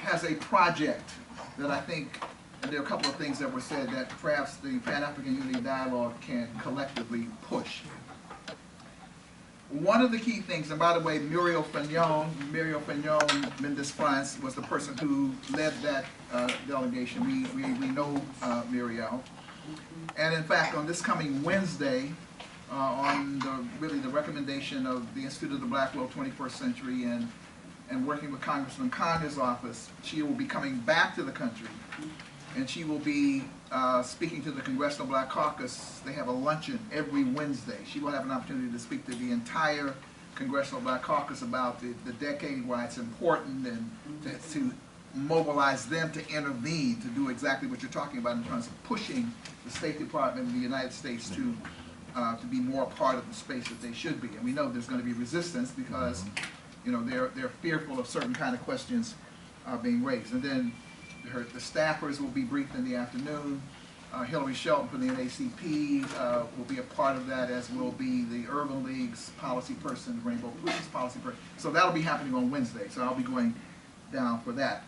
has a project that I think, and there are a couple of things that were said that perhaps the Pan-African Unity Dialogue can collectively push. One of the key things, and by the way, Muriel Fagnon Mendes France was the person who led that delegation. We know Muriel. And in fact, on this coming Wednesday, on really the recommendation of the Institute of the Black World 21st Century and working with Congressman Conner's office, she will be coming back to the country, and she will be speaking to the Congressional Black Caucus. They have a luncheon every Wednesday. She will have an opportunity to speak to the entire Congressional Black Caucus about the decade, why it's important, and to mobilize them to intervene, to do exactly what you're talking about in terms of pushing the State Department of the United States to be more a part of the space that they should be. And we know there's going to be resistance because, you know, they're fearful of certain kind of questions being raised. And then the staffers will be briefed in the afternoon. Hillary Shelton from the NACP will be a part of that, as will be the Urban League's policy person, Rainbow Push's policy person. So that'll be happening on Wednesday, so I'll be going down for that.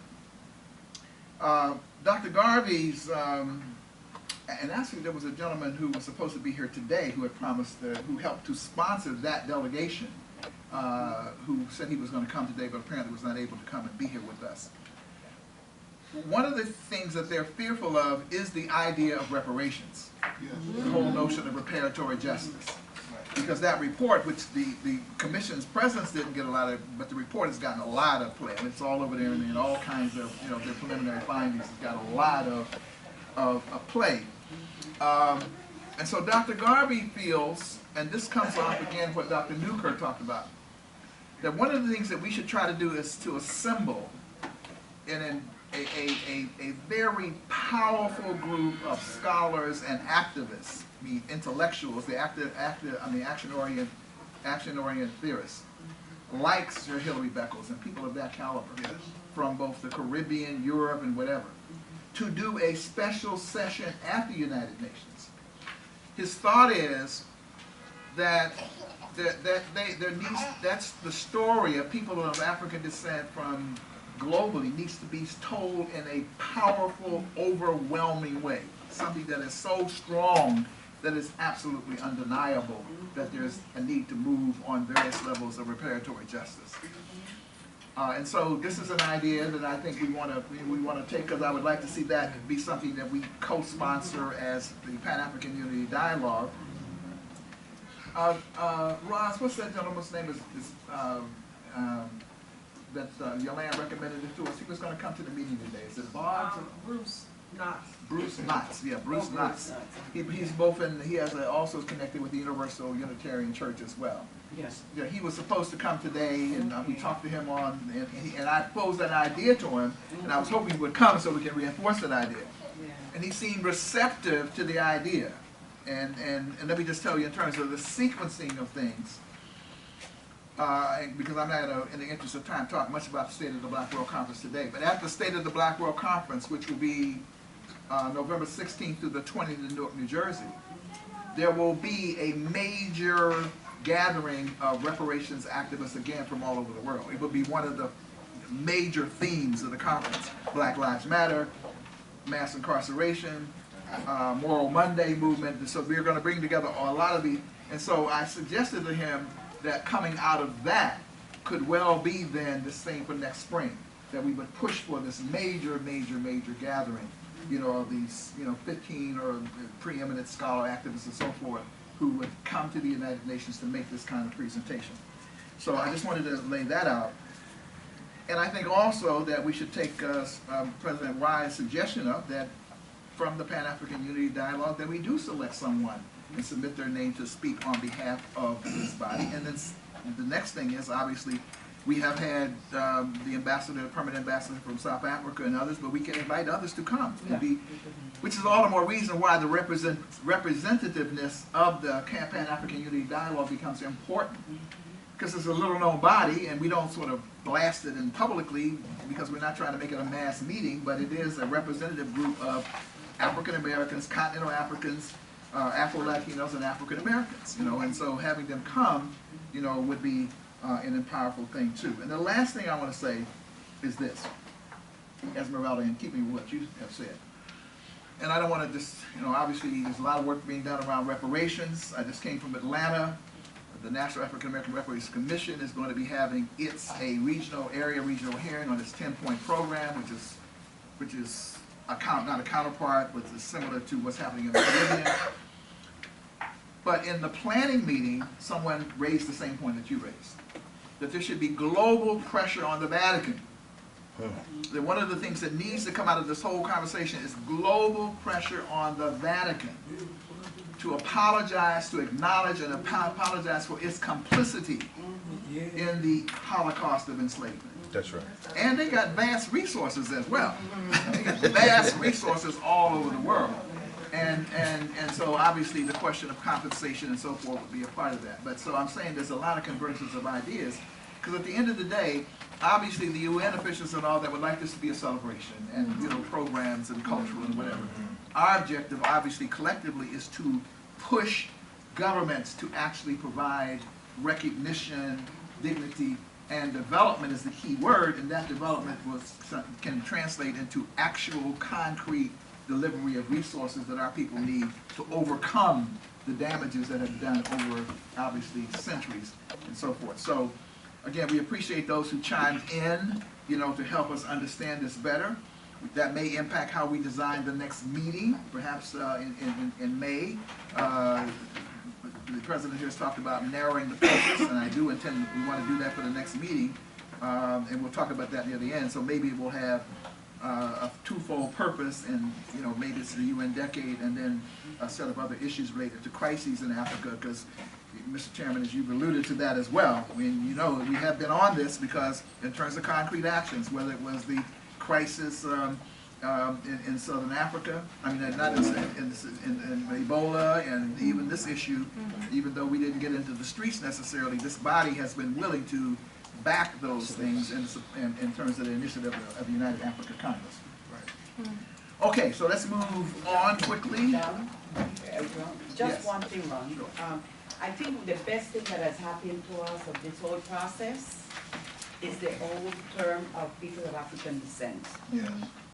Dr. Garvey's, and actually there was a gentleman who was supposed to be here today who had promised, who helped to sponsor that delegation, who said he was going to come today, but apparently was not able to come and be here with us. One of the things that they're fearful of is the idea of reparations, the whole notion of reparatory justice. Because that report, which the Commission's presence didn't get a lot of, but the report has gotten a lot of play. And it's all over there and all kinds of, you know, their preliminary findings has got a lot of play. And so Dr. Garvey feels, and this comes off again what Dr. Newkirk talked about, that one of the things that we should try to do is to assemble in a very powerful group of scholars and activists, the intellectuals, the action-oriented theorists, like Sir Hilary Beckles and people of that caliber, from both the Caribbean, Europe, and whatever, to do a special session at the United Nations. His thought is that that's the story of people of African descent from globally needs to be told in a powerful, overwhelming way. Something that is so strong that it's absolutely undeniable that there's a need to move on various levels of reparatory justice. And so this is an idea that I think we want to take, because I would like to see that be something that we co-sponsor as the Pan-African Unity Dialogue. Ross, what's that gentleman's name? That Yolande recommended it to us. He was going to come to the meeting today. Is it Boggs? Bruce Knotts. Bruce Knotts, yeah, Bruce Knotts. He's both in, he has also connected with the Universal Unitarian Church as well. Yes. Yeah, he was supposed to come today, and we talked to him on, and I posed that idea to him, and I was hoping he would come so we can reinforce that idea. Yeah. And he seemed receptive to the idea. And let me just tell you in terms of the sequencing of things, because I'm not in the interest of time talk much about the State of the Black World Conference today, but at the State of the Black World Conference, which will be November 16th through the 20th in Newark, New Jersey, there will be a major gathering of reparations activists again from all over the world. It will be one of the major themes of the conference. Black Lives Matter, mass incarceration, Moral Monday movement. So we're going to bring together a lot of these. And so I suggested to him that coming out of that could well be then this thing for next spring, that we would push for this major gathering, you know, of these, you know, 15 or preeminent scholar activists and so forth, who would come to the United Nations to make this kind of presentation. So I just wanted to lay that out. And I think also that we should take President Wai's suggestion up that from the Pan-African Unity Dialogue that we do select someone and submit their name to speak on behalf of this body. And then the next thing is, obviously, we have had the ambassador, the permanent ambassador from South Africa and others, but we can invite others to come. Which is all the more reason why the representativeness of the Pan-African Unity Dialogue becomes important. Because it's a little known body, and we don't sort of blast it in publicly because we're not trying to make it a mass meeting, but it is a representative group of African Americans, continental Africans, Afro-Latinos, and African Americans, you know, and so having them come, you know, would be an powerful thing too. And the last thing I want to say is this, Esmeralda, in keeping with what you have said. And I don't want to just, obviously there's a lot of work being done around reparations. I just came from Atlanta. The National African American Reparations Commission is going to be having a regional hearing on its 10-point program, which is not a counterpart, but is similar to what's happening in the Caribbean. But in the planning meeting, someone raised the same point that you raised, that there should be global pressure on the Vatican. That one of the things that needs to come out of this whole conversation is global pressure on the Vatican to apologize, to acknowledge and apologize for its complicity in the Holocaust of enslavement. That's right. And they got vast resources as well. They got vast resources all over the world. And so obviously the question of compensation and so forth would be a part of that. But so I'm saying there's a lot of convergence of ideas, because at the end of the day, obviously the UN officials and all that would like this to be a celebration and programs and cultural and whatever. Our objective, obviously collectively, is to push governments to actually provide recognition, dignity, and development is the key word, and that development can translate into actual concrete delivery of resources that our people need to overcome the damages that have been done over, obviously, centuries and so forth. So, again, we appreciate those who chimed in, to help us understand this better. That may impact how we design the next meeting, perhaps in May. The president here has talked about narrowing the focus, and I do intend we want to do that for the next meeting, and we'll talk about that near the end. So maybe we'll have a twofold purpose, and maybe it's the UN decade, and then a set of other issues related to crises in Africa, because Mr. Chairman, as you've alluded to that as well, we have been on this because in terms of concrete actions, whether it was the crisis in Southern Africa, not in Ebola, and even this issue, even though we didn't get into the streets necessarily, this body has been willing to back those things in terms of the initiative of the United Africa Congress. Right. Okay, so let's move on quickly. Just one thing, Ron. Sure. I think the best thing that has happened to us of this whole process is the old term of people of African descent. Yes.